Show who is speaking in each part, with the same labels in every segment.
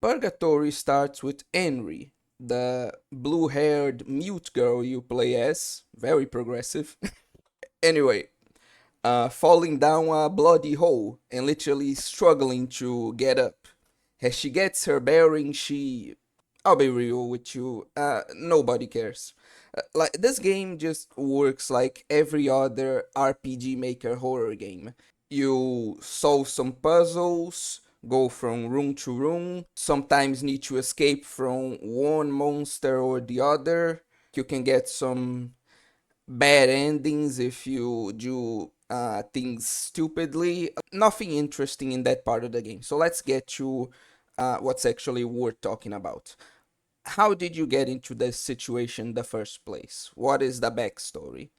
Speaker 1: Purgatory starts with Henry, the blue-haired mute girl you play as, very progressive. Anyway, falling down a bloody hole and literally struggling to get up. As she gets her bearing, I'll be real with you, nobody cares. Like, this game just works like every other RPG Maker horror game. You solve some puzzles, go from room to room, sometimes need to escape from one monster or the other. You can get some bad endings if you do things stupidly. Nothing interesting in that part of the game. So let's get to what's actually worth talking about. How did you get into this situation in the first place? What is the backstory?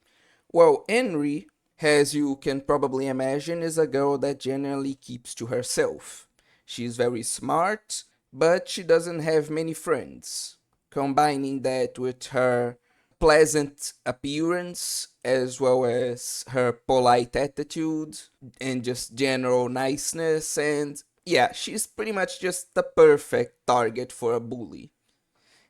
Speaker 1: Well, Henry, as you can probably imagine, is a girl that generally keeps to herself. She's very smart, but she doesn't have many friends. Combining that with her pleasant appearance as well as her polite attitude and just general niceness, and yeah, she's pretty much just the perfect target for a bully.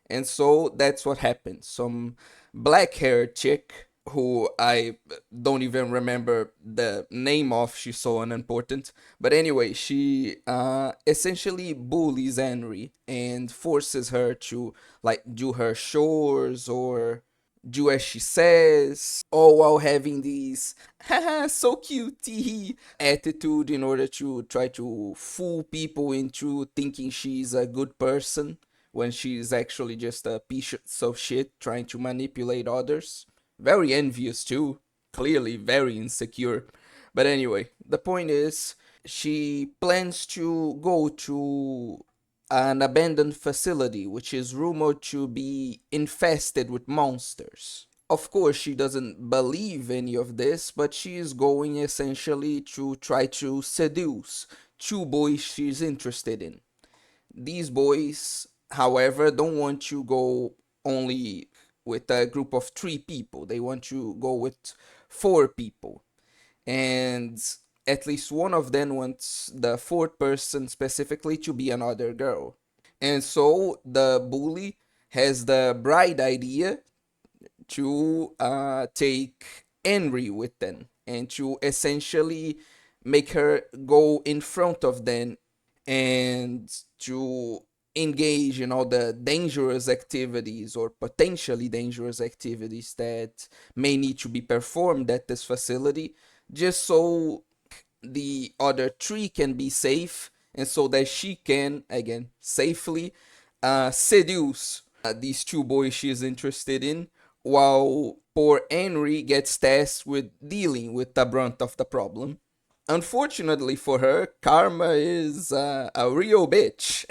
Speaker 1: And so that's what happened. Some black haired chick who I don't even remember the name of, she's so unimportant. But anyway, she essentially bullies Henry and forces her to like do her chores or do as she says, all while having these haha so cute attitude in order to try to fool people into thinking she's a good person when she's actually just a piece of shit trying to manipulate others. Very envious too, clearly very insecure. But anyway, the point is, she plans to go to an abandoned facility which is rumored to be infested with monsters. Of course, she doesn't believe any of this, but she is going essentially to try to seduce two boys she's interested in. These boys, however, don't want to go only with a group of three people. They want to go with four people. And at least one of them wants the fourth person specifically to be another girl. And so the bully has the bright idea to take Henry with them and to essentially make her go in front of them and to engage in all the dangerous activities or potentially dangerous activities that may need to be performed at this facility just so the other three can be safe and so that she can again safely seduce these two boys she is interested in, while poor Henry gets tasked with dealing with the brunt of the problem. Unfortunately for her, karma is a real bitch.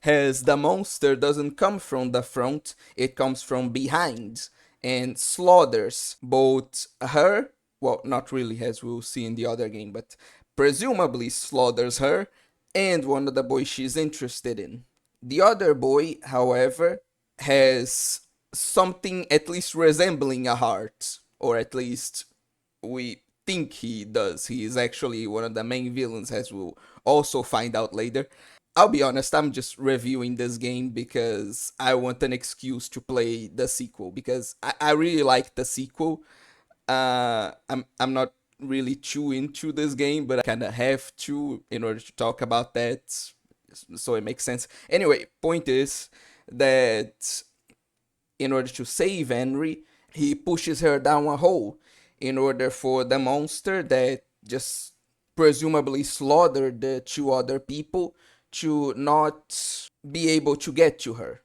Speaker 1: As the monster doesn't come from the front, it comes from behind and slaughters both her, well, not really, as we'll see in the other game, but presumably slaughters her and one of the boys she's interested in. The other boy, however, has something at least resembling a heart, or at least we think he does. He is actually one of the main villains, as we'll also find out later. I'll be honest, I'm just reviewing this game because I want an excuse to play the sequel because I really like the sequel. I'm not really too into this game, but I kind of have to in order to talk about that, so it makes sense. Anyway, point is that in order to save Henry, he pushes her down a hole in order for the monster that just presumably slaughtered the two other people to not be able to get to her.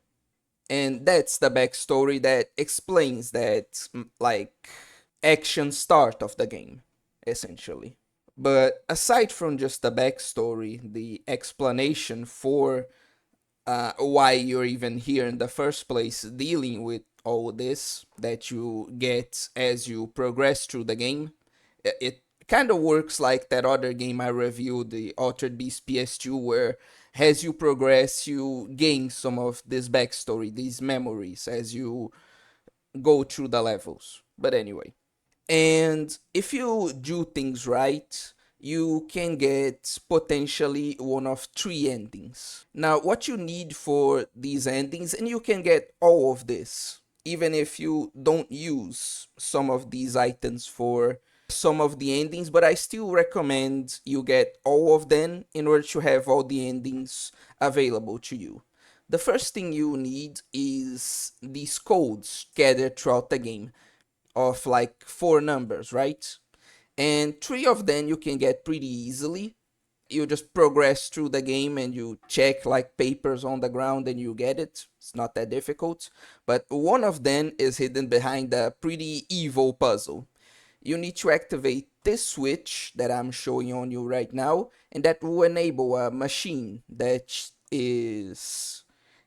Speaker 1: And that's the backstory that explains that, like, action start of the game, essentially. But aside from just the backstory, the explanation for why you're even here in the first place dealing with all this that you get as you progress through the game, it kind of works like that other game I reviewed, the Altered Beast PS2, where as you progress, you gain some of this backstory, these memories as you go through the levels. But anyway, and if you do things right, you can get potentially one of three endings. Now, what you need for these endings, and you can get all of this, even if you don't use some of these items for some of the endings, but I still recommend you get all of them in order to have all the endings available to you. The first thing you need is these codes gathered throughout the game of like four numbers, right? And three of them you can get pretty easily. You just progress through the game and you check like papers on the ground and you get it. It's not that difficult. But one of them is hidden behind a pretty evil puzzle. You need to activate this switch that I'm showing on you right now, and that will enable a machine that is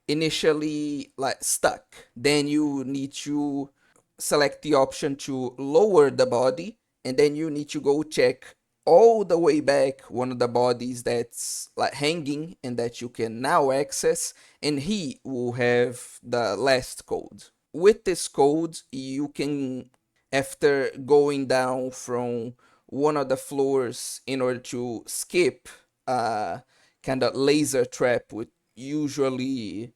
Speaker 1: initially like stuck. Then you need to select the option to lower the body, and then you need to go check all the way back one of the bodies that's like hanging and that you can now access, and he will have the last code. With this code you can, after going down from one of the floors in order to skip a kind of laser trap, which usually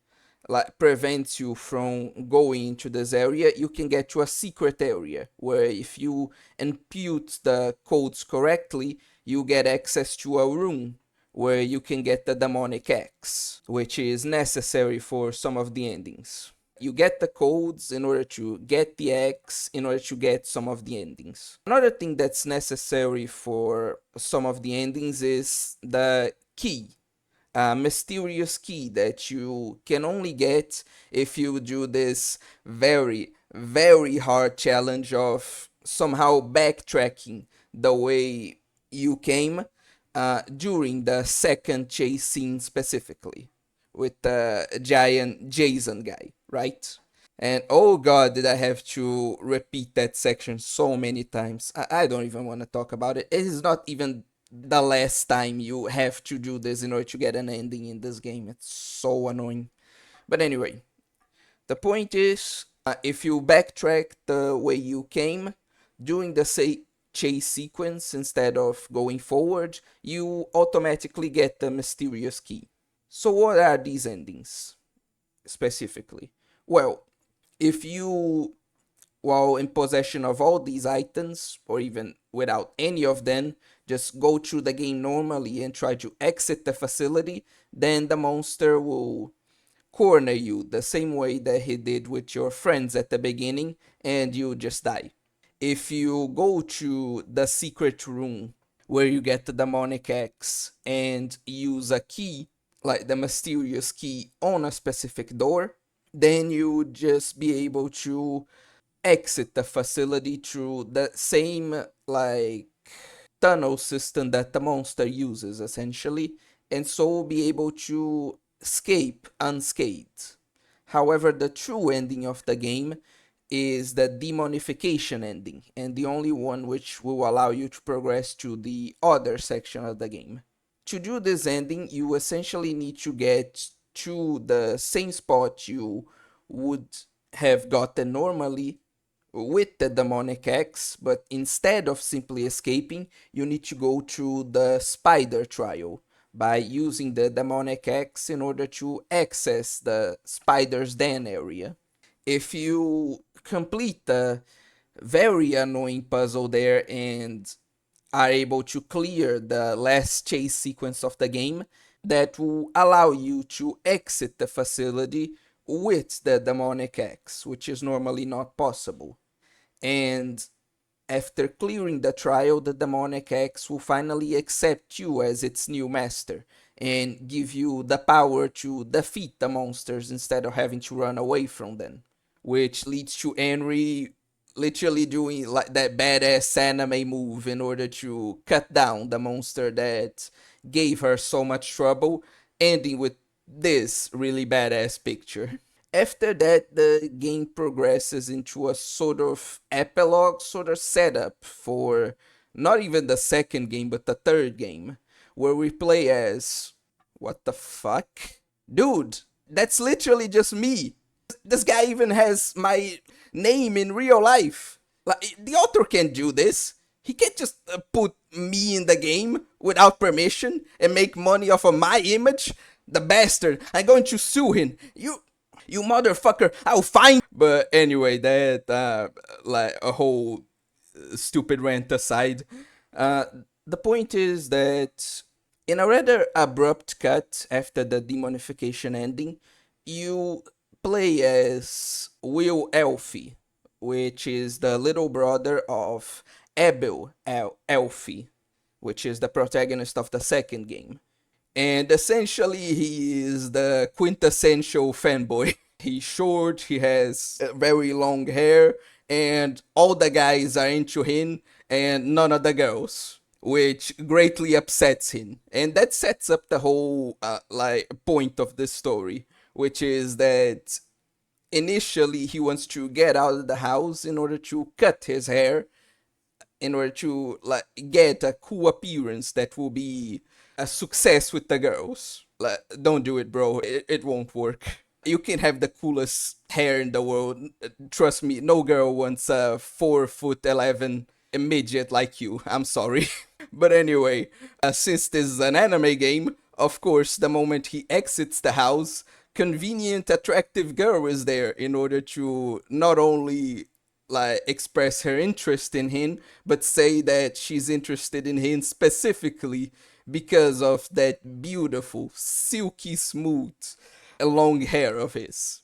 Speaker 1: like prevents you from going into this area, you can get to a secret area where if you input the codes correctly, you get access to a room where you can get the demonic axe, which is necessary for some of the endings. You get the codes in order to get the axe, in order to get some of the endings. Another thing that's necessary for some of the endings is the key, a mysterious key that you can only get if you do this very, very hard challenge of somehow backtracking the way you came during the second chase scene specifically with the giant Jason guy, right? And oh god, did I have to repeat that section so many times. I don't even want to talk about it. It is not even the last time you have to do this in order to get an ending in this game. It's so annoying. But anyway, the point is, if you backtrack the way you came, doing the chase sequence instead of going forward, you automatically get the mysterious key. So what are these endings specifically? Well, if you, while in possession of all these items, or even without any of them, just go through the game normally and try to exit the facility, then the monster will corner you the same way that he did with your friends at the beginning, and you just die. If you go to the secret room where you get the demonic axe and use a key, like the mysterious key on a specific door, then you would just be able to exit the facility through the same like tunnel system that the monster uses essentially, and so be able to escape unscathed. However, the true ending of the game is the demonification ending, and the only one which will allow you to progress to the other section of the game. To do this ending, you essentially need to get to the same spot you would have gotten normally with the demonic axe, but instead of simply escaping, you need to go through the spider trial by using the demonic axe in order to access the spider's den area. If you complete the very annoying puzzle there and are able to clear the last chase sequence of the game, that will allow you to exit the facility with the demonic axe, which is normally not possible. And after clearing the trial, the demonic axe will finally accept you as its new master and give you the power to defeat the monsters instead of having to run away from them, which leads to Henry literally doing like that badass anime move in order to cut down the monster that gave her so much trouble, ending with this really badass picture. After that, the game progresses into a sort of epilogue, sort of setup for not even the second game, but the third game, where we play as. What the fuck? Dude, that's literally just me. This guy even has my name in real life. Like, the author can't do this. He can't just put me in the game without permission and make money off of my image. The bastard. I'm going to sue him. You motherfucker. I'll find. But anyway, that like a whole stupid rant aside, uh, the point is that in a rather abrupt cut after the demonification ending, you play as Will Elfie, which is the little brother of Abel Elfie, which is the protagonist of the second game. And essentially, he is the quintessential fanboy. He's short, he has very long hair, and all the guys are into him, and none of the girls, which greatly upsets him. And that sets up the whole like point of this story, which is that initially he wants to get out of the house in order to cut his hair in order to like get a cool appearance that will be a success with the girls. Like, don't do it, bro. It won't work. You can have the coolest hair in the world. Trust me, no girl wants a 4'11" midget like you. I'm sorry. But anyway, since this is an anime game, of course, the moment he exits the house, convenient, attractive girl is there in order to not only like express her interest in him, but say that she's interested in him specifically because of that beautiful, silky smooth, long hair of his.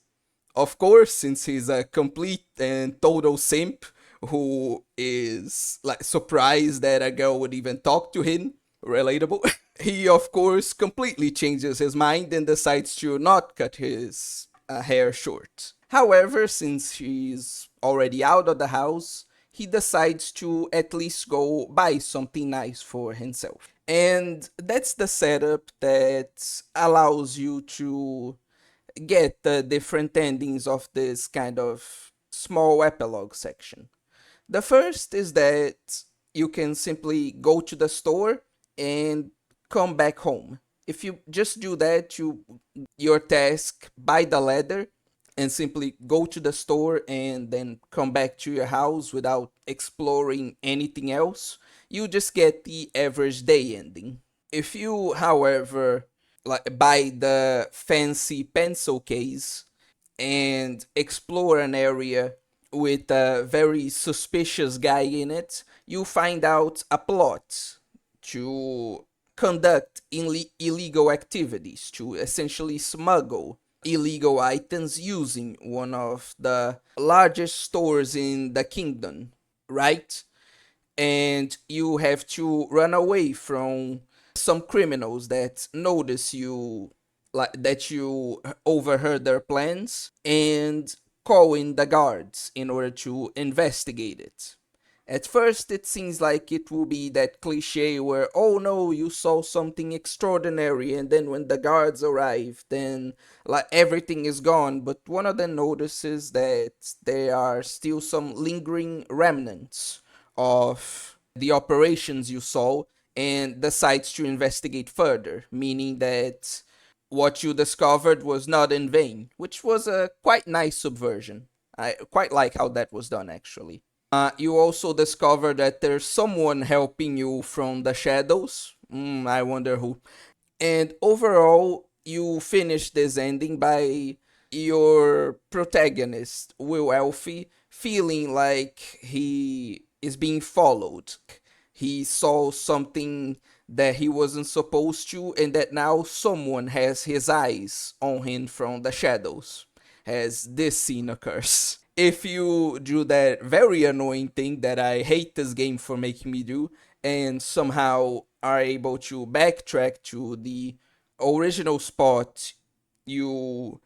Speaker 1: Of course, since he's a complete and total simp who is like surprised that a girl would even talk to him, relatable. He of course completely changes his mind and decides to not cut his hair short. However, since she's already out of the house, he decides to at least go buy something nice for himself. And that's the setup that allows you to get the different endings of this kind of small epilogue section. The first is that you can simply go to the store and come back home. If you just do that, your task, buy the leather, and simply go to the store and then come back to your house without exploring anything else, you just get the average day ending. If you, however, like buy the fancy pencil case and explore an area with a very suspicious guy in it, you find out a plot to conduct illegal activities, to essentially smuggle illegal items using one of the largest stores in the kingdom, right? And you have to run away from some criminals that notice you, like that you overheard their plans, and call in the guards in order to investigate it. At first, it seems like it will be that cliche where, oh no, you saw something extraordinary, and then when the guards arrive, then like everything is gone. But one of them notices that there are still some lingering remnants of the operations you saw and decides to investigate further, meaning that what you discovered was not in vain, which was a quite nice subversion. I quite like how that was done, actually. You also discover that there's someone helping you from the shadows. I wonder who. And overall, you finish this ending by your protagonist, Will Elfie, feeling like he is being followed. He saw something that he wasn't supposed to, and that now someone has his eyes on him from the shadows, as this scene occurs. If you do that very annoying thing that I hate this game for making me do, and somehow are able to backtrack to the original spot you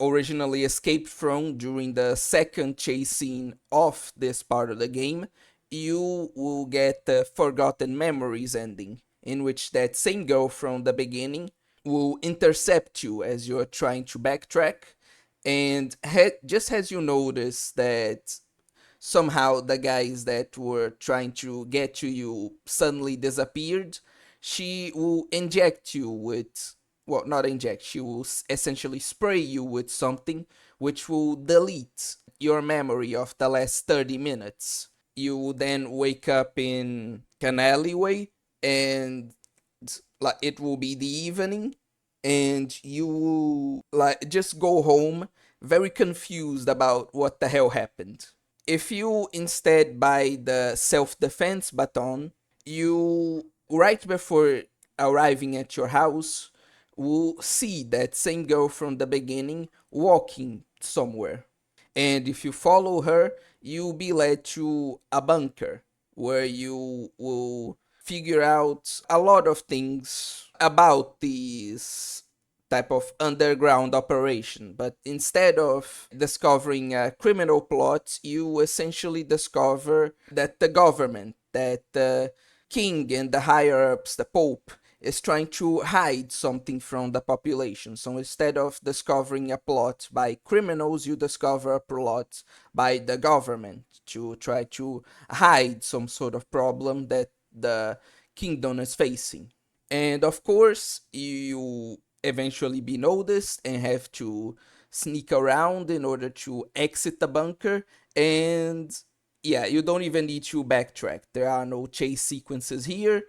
Speaker 1: originally escaped from during the second chase scene of this part of the game, you will get the Forgotten Memories ending, in which that same girl from the beginning will intercept you as you're trying to backtrack, and just as you notice that somehow the guys that were trying to get to you suddenly disappeared, she will inject you with, well, not inject, she will essentially spray you with something which will delete your memory of the last 30 minutes. You then wake up in an alleyway, and like it will be the evening, and you like just go home very confused about what the hell happened. If you instead buy the self-defense baton, you right before arriving at your house will see that same girl from the beginning walking somewhere. And if you follow her, you'll be led to a bunker where you will figure out a lot of things about this type of underground operation. But instead of discovering a criminal plot, you essentially discover that the government, that the king and the higher ups, the pope, is trying to hide something from the population. So instead of discovering a plot by criminals, you discover a plot by the government to try to hide some sort of problem that the kingdom is facing. And of course, you eventually be noticed and have to sneak around in order to exit the bunker. And yeah, you don't even need to backtrack. There are no chase sequences here.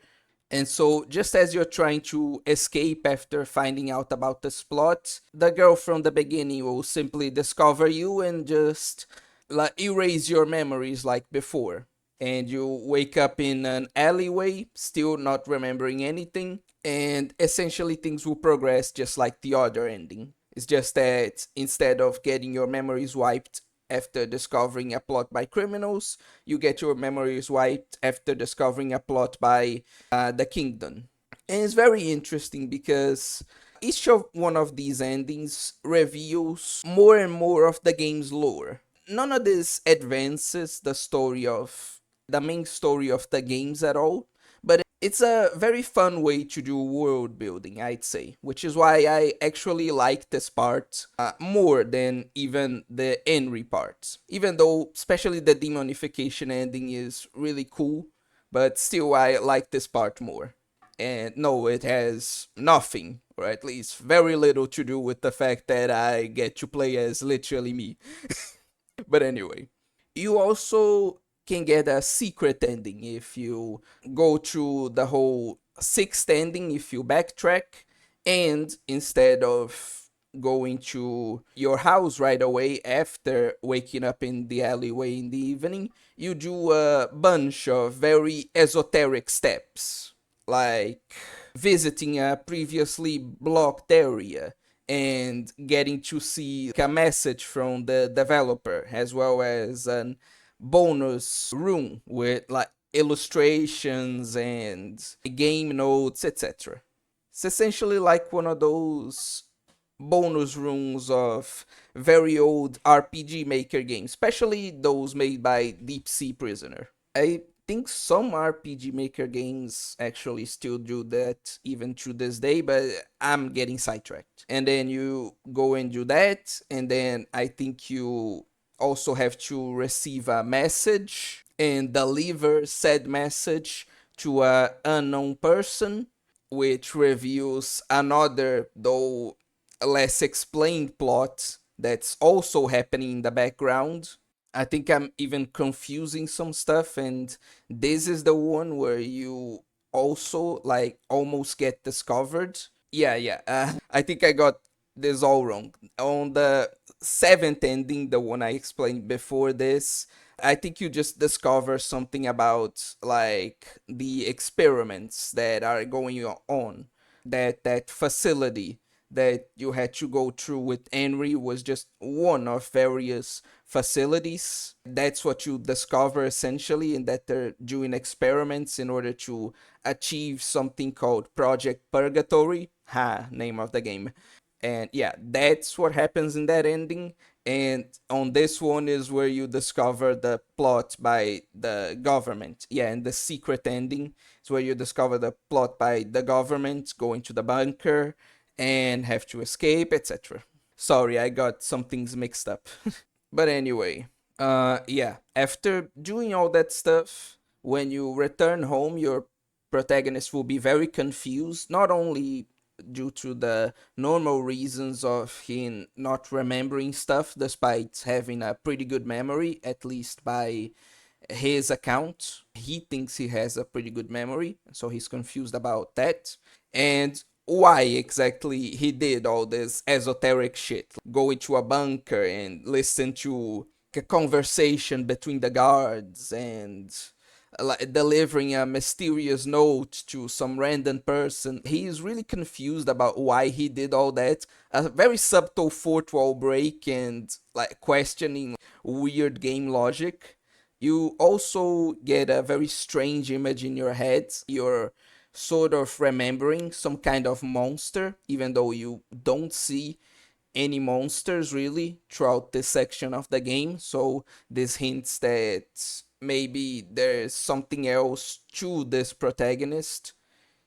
Speaker 1: And so, just as you're trying to escape after finding out about this plot, the girl from the beginning will simply discover you and just like erase your memories like before. And you wake up in an alleyway, still not remembering anything, and essentially things will progress just like the other ending. It's just that instead of getting your memories wiped after discovering a plot by criminals, you get your memories wiped after discovering a plot by the kingdom. And it's very interesting because each of one of these endings reveals more and more of the game's lore. None of this advances the main story of the games at all, but it's a very fun way to do world building, I'd say, which is why I actually like this part more than even the Henry part. Even though, especially the demonification ending is really cool, but still I like this part more. And no, it has nothing, or at least very little to do with the fact that I get to play as literally me. But anyway, you also can get a secret ending if you go through the whole sixth ending if you backtrack, and instead of going to your house right away after waking up in the alleyway in the evening, you do a bunch of very esoteric steps, like visiting a previously blocked area and getting to see a message from the developer, as well as an bonus room with like illustrations and game notes, etc. It's essentially like one of those bonus rooms of very old RPG Maker games, especially those made by Deep Sea Prisoner. I think some RPG Maker games actually still do that even to this day, but I'm getting sidetracked. And then you go and do that, and then I think you also have to receive a message and deliver said message to a unknown person, which reveals another, though less explained plot that's also happening in the background. I think I'm even confusing some stuff, and this is the one where you also like almost get discovered. Yeah, yeah. I think I got this all wrong. On the seventh ending, the one I explained before this, I think you just discover something about like the experiments that are going on. That facility that you had to go through with Henry was just one of various facilities. That's what you discover essentially, and that they're doing experiments in order to achieve something called Project Purgatory. Ha, name of the game. And yeah, that's what happens in that ending. And on this one is where you discover the plot by the government. Yeah, and the secret ending is where you discover the plot by the government going to the bunker and have to escape, etc. Sorry, I got some things mixed up. But anyway, yeah, after doing all that stuff, when you return home, your protagonist will be very confused, not only due to the normal reasons of him not remembering stuff despite having a pretty good memory, at least by his account. He thinks he has a pretty good memory, so he's confused about that. And why exactly he did all this esoteric shit. Go into a bunker and listen to a conversation between the guards and like delivering a mysterious note to some random person. He is really confused about why he did all that. A very subtle fourth wall break and like questioning weird game logic. You also get a very strange image in your head. You're sort of remembering some kind of monster, even though you don't see any monsters really throughout this section of the game. So this hints that maybe there's something else to this protagonist,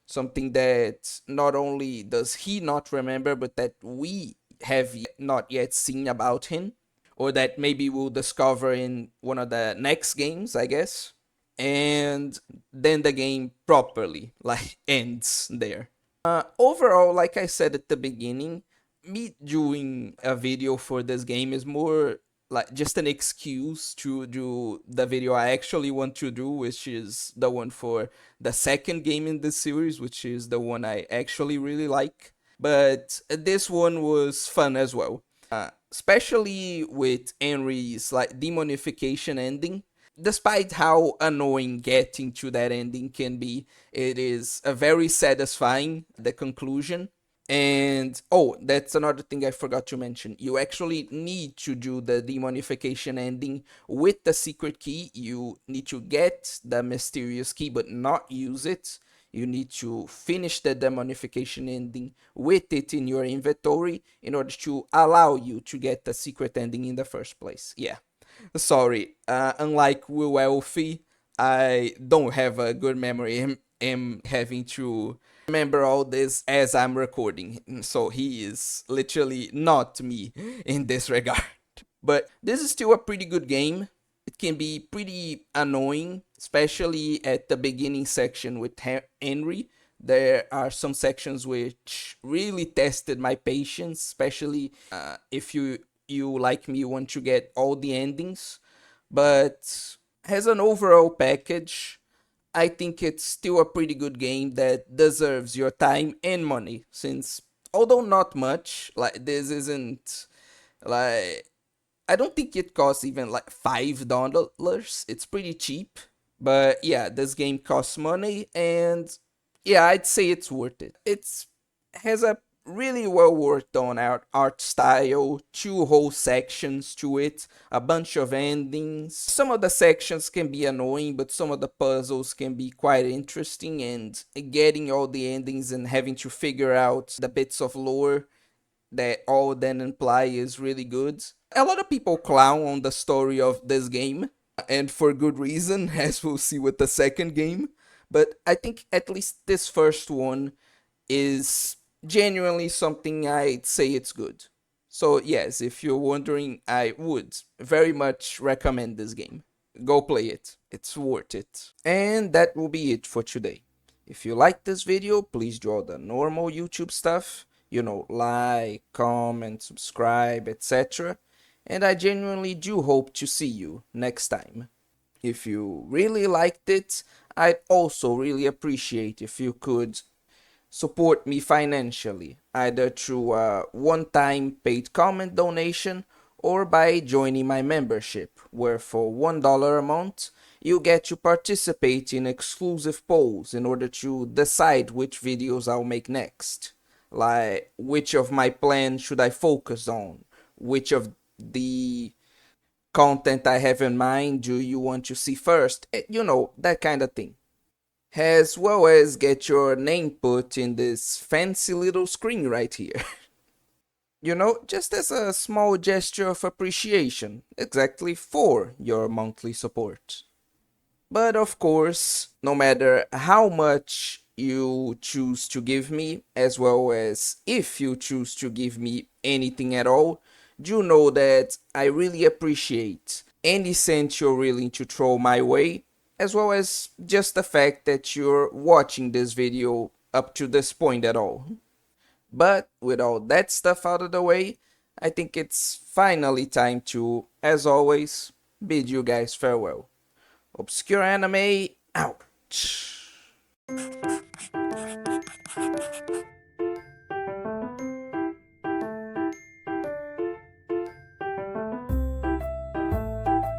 Speaker 1: something that not only does he not remember, but that we have not yet seen about him, or that maybe we'll discover in one of the next games, I guess. And then the game properly like ends there. Overall, like I said at the beginning, me doing a video for this game is more like just an excuse to do the video I actually want to do, which is the one for the second game in this series, which is the one I actually really like. But this one was fun as well, especially with Henry's like demonification ending. Despite how annoying getting to that ending can be, it is a very satisfying the conclusion. And oh, that's another thing I forgot to mention. You actually need to do the demonification ending with the secret key. You need to get the mysterious key but not use it. You need to finish the demonification ending with it in your inventory in order to allow you to get the secret ending in the first place. Yeah. Sorry, unlike Will Elfie, I don't have a good memory. I'm having to remember all this as I'm recording. So he is literally not me in this regard. But this is still a pretty good game. It can be pretty annoying, especially at the beginning section with Henry. There are some sections which really tested my patience, especially if you like me want to get all the endings. But as an overall package, I think it's still a pretty good game that deserves your time and money. Since although not much, like this isn't like I don't think it costs even like $5. It's pretty cheap. But yeah, this game costs money and yeah, I'd say it's worth it. It's has a really well worked on art style, two whole sections to it, a bunch of endings. Some of the sections can be annoying, but some of the puzzles can be quite interesting, and getting all the endings and having to figure out the bits of lore that all then imply is really good. A lot of people clown on the story of this game, and for good reason, as we'll see with the second game. But I think at least this first one is genuinely something I'd say it's good. So, yes, if you're wondering, I would very much recommend this game. Go play it, it's worth it. And that will be it for today. If you like this video, please do all the normal YouTube stuff, like, comment, subscribe, etc. And I genuinely do hope to see you next time. If you really liked it, I'd also really appreciate if you could support me financially, either through a one-time paid comment donation or by joining my membership, where for $1 a month, you get to participate in exclusive polls in order to decide which videos I'll make next. Like, which of my plans should I focus on? Which of the content I have in mind do you want to see first? That kind of thing. As well as get your name put in this fancy little screen right here. Just as a small gesture of appreciation, exactly for your monthly support. But of course, no matter how much you choose to give me, as well as if you choose to give me anything at all, do know that I really appreciate any cent you're willing to throw my way, as well as just the fact that you're watching this video up to this point at all. But with all that stuff out of the way, I think it's finally time to, as always, bid you guys farewell. Obscure Anime out.